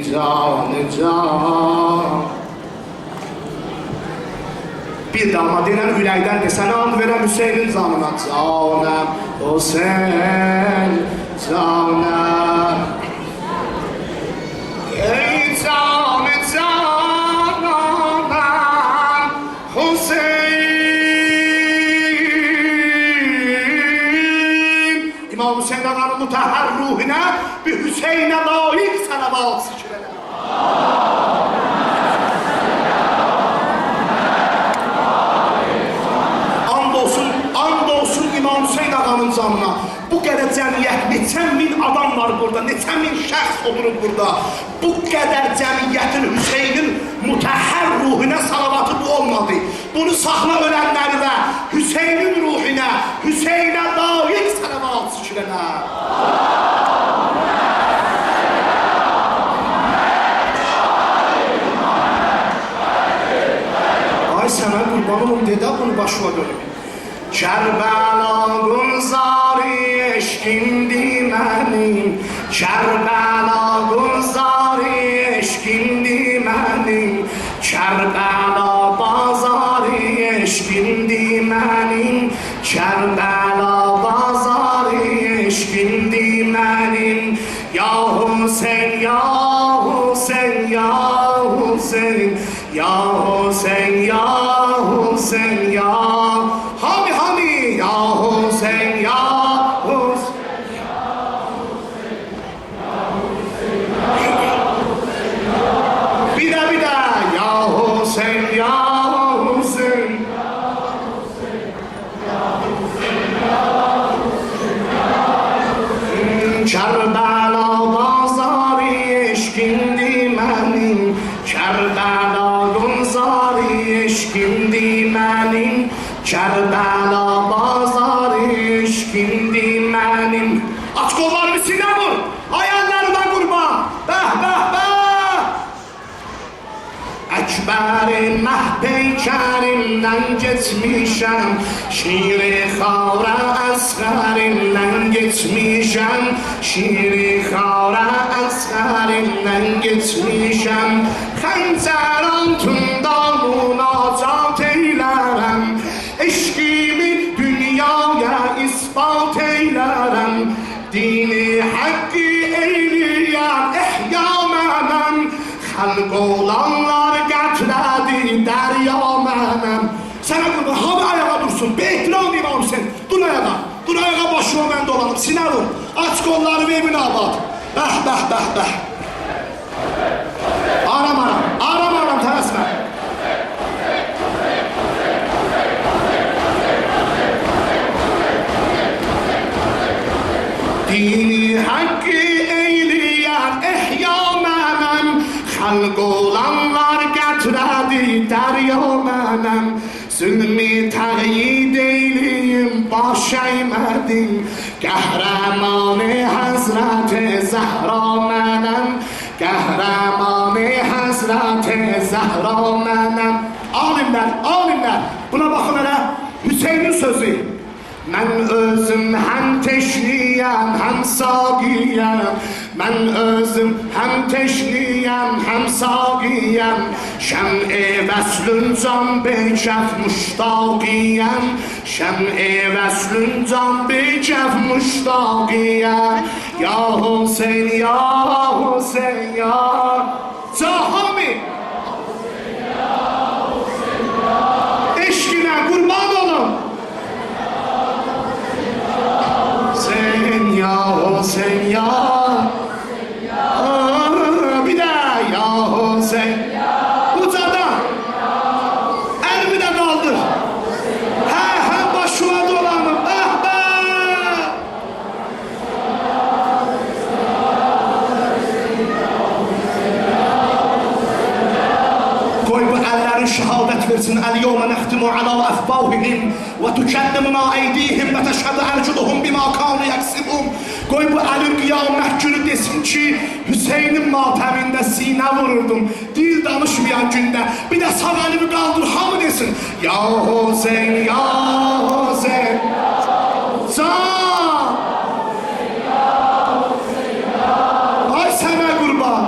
can. Bir dama denən ürəkdən de, sənə and verəm Hüseynin canına. Canəm Hüseyin, canəm. Ey canım, canım Hüseyin. İmam Hüseyin ağanın mütəhhər ruhuna bir Hüseyin'e layık salavat zikr elə. And olsun İmam Hüseyin ağanın canına. Bu qədər cəmiyyət, neçə min adam var burada, neçə min şəxs oturub burada. Bu qədər cəmiyyətin Hüseynin mütəhhər ruhuna salavatı bu olmadı. Bunu saxla ölənləri və Hüseynin ruhuna, Hüseynə layık salavat zikr elə. Ay sənə qurban olum dedə bunu başıma dönüm. Kerbela gulzari eşkindi mənim, Kerbela gulzari eşkindi mənim, Kerbela bazari eşkindi mənim, Kerbela bazari eşkindi mənim. Ya Hüseyin, ya Hüseyin, ya Hüseyin, ya Hüseyin, ya Hüseyin, ya Hami Hami, ya Hüseyin, ya Hüseyin, bir de ya Hüseyin, ya Hüseyin, Kerbela bazari eşkindi mənim, Kerbela gulzari eşkindi mənim, Kerbela bazari eşkindi mənim. Aç kollarını sinə vur, hayallarına qurban, bəh bəh bəh. Əkbərin məhpeykərindən geçmişəm, şiiri xavra əsğərindən geçmişəm, şiiri xavra əsğərindən geçmişəm. Xəncər altında münacat eylərəm, eşqimi dünyaya ispat eylərəm. Dini haqqı eyləyən ehya mənəm, xalq olanlar qətlədi dərya mənəm. Sənə qurban, hamı ayağa dursun, behtiram İmam Hüseyin. Dur ayağa, dur ayağa, başıma mən dolanım, sinə vur. Aç qolları ve evin abad. Bəh bəh bəh bəh. Aram aram, aram aram, tələsmə. Dini haqqı eyləyən ehya mənəm, xalq olanlar gətirədi dərya mənəm. Zülmü təqyid eyləyim baş əymədim, qəhrəmanı Həzrəti Zəhra mənəm, qəhrəmanı Həzrəti Zəhra mənəm. Alimlər, alimlər, buna baxın elə Hüseynin sözü. Mən özüm həm teşniyəm, həm saqiyəm, mən özüm həm teşniyəm, həm saqiyəm. Şəm-i vəslün can bekəf müştaqiyəm, şəm-i vəslün can bekəf müştaqiyəm. Ya Hüseyin, ya Hüseyin, ya Cahami, eşqinə qurban olun. Sen ya Hüseyin, ya bir de ya Hüseyin, ucadan elimi de kaldır. He he, başıma dolanım, ah be. Koy bu ellerin şehadet versin. El-yevme nehtimu ala efvahihim ve tukellimuna eydihim ve teşhedü ercuduhum bima kanu yaksibun. Koy bu elin kıyamet günü desin ki Hüseyin'in mateminde sinə vururdum. Dil danışmayan günde bir de sağ elimi kaldır hamı desin. Ya Hüseyin, ya Hüseyin, can. Ay sana kurban.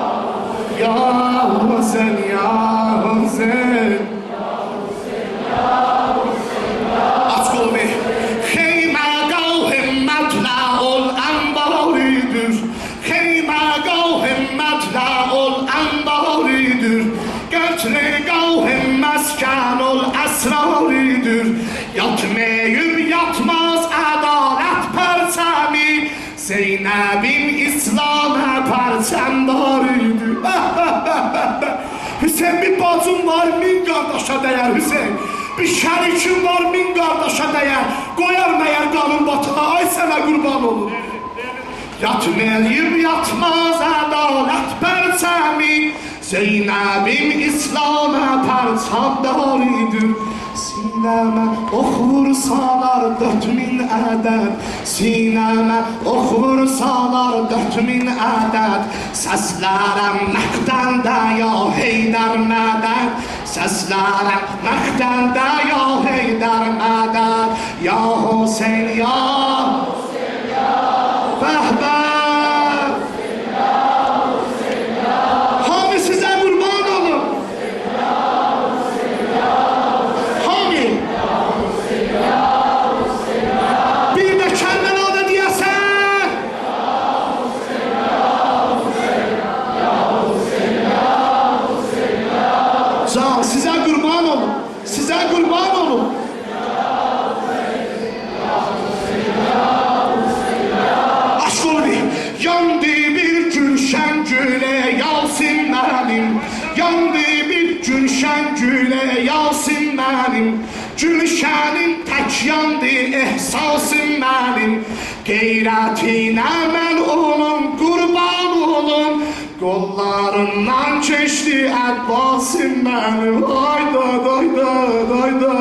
Zeynep'in İslam'a parçamlarıydı. Hüseyin bir bacım var, min kardeşe değer Hüseyin. Bir şerikim var, min kardeşe değer. Koyar meğer kanın batığa, ay sana kurban olur. Yatmayayım yatmaz adalet perçemi, Zeynep'im İslam'a parçamlarıdır. Sineme ok vursalar 4000 adet, Sineme ok vursalar 4000 adet. Seslerim Mehter'de ya Heydər medet, Seslerim Mehter'de ya Heydər medet. Ya Hüseyin ya Vahbe. Hami size kurban olun. Hami. Bir de kendine o da diyesen. Can size kurban olun. Size kurban olun. Yandı bir gülşen güle Yasin benim, yandı bir gülşen güle Yasin benim. Gülşenin tek yandı ehsasım benim. Geyretine ben onun kurban olum. Kollarından geçti Abbas'ım benim. Hayda hayda hayda.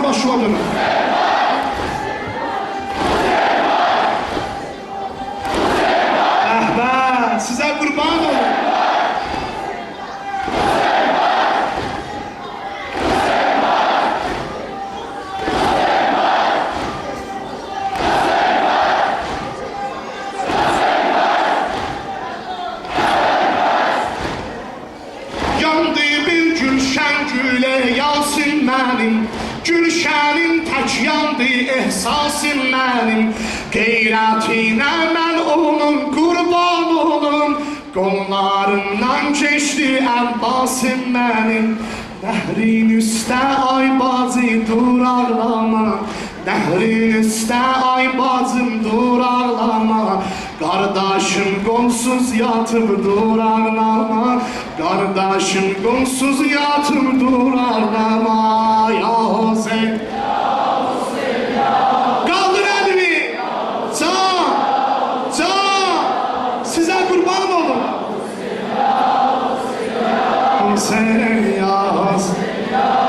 Başladım. Be, size kurban olun. Yandı bir gülşen güle Yasin benim. Gülşenin tek yandı ehsasım benim. Geyretine ben onun kurban olum. Kollarından geçti Abbas'ım benim. Nehrin üstte ay bazı dur ağlama. Nehrin üstte ay bazım dur ağlama. Kardeşim golsuz yatıp dur ağlama. Kardeşim golsuz yatıp dur ağlama. Ya Hüseyin, kaldır elimi. Can, size kurban olun. Hüseyin ya Hüseyin.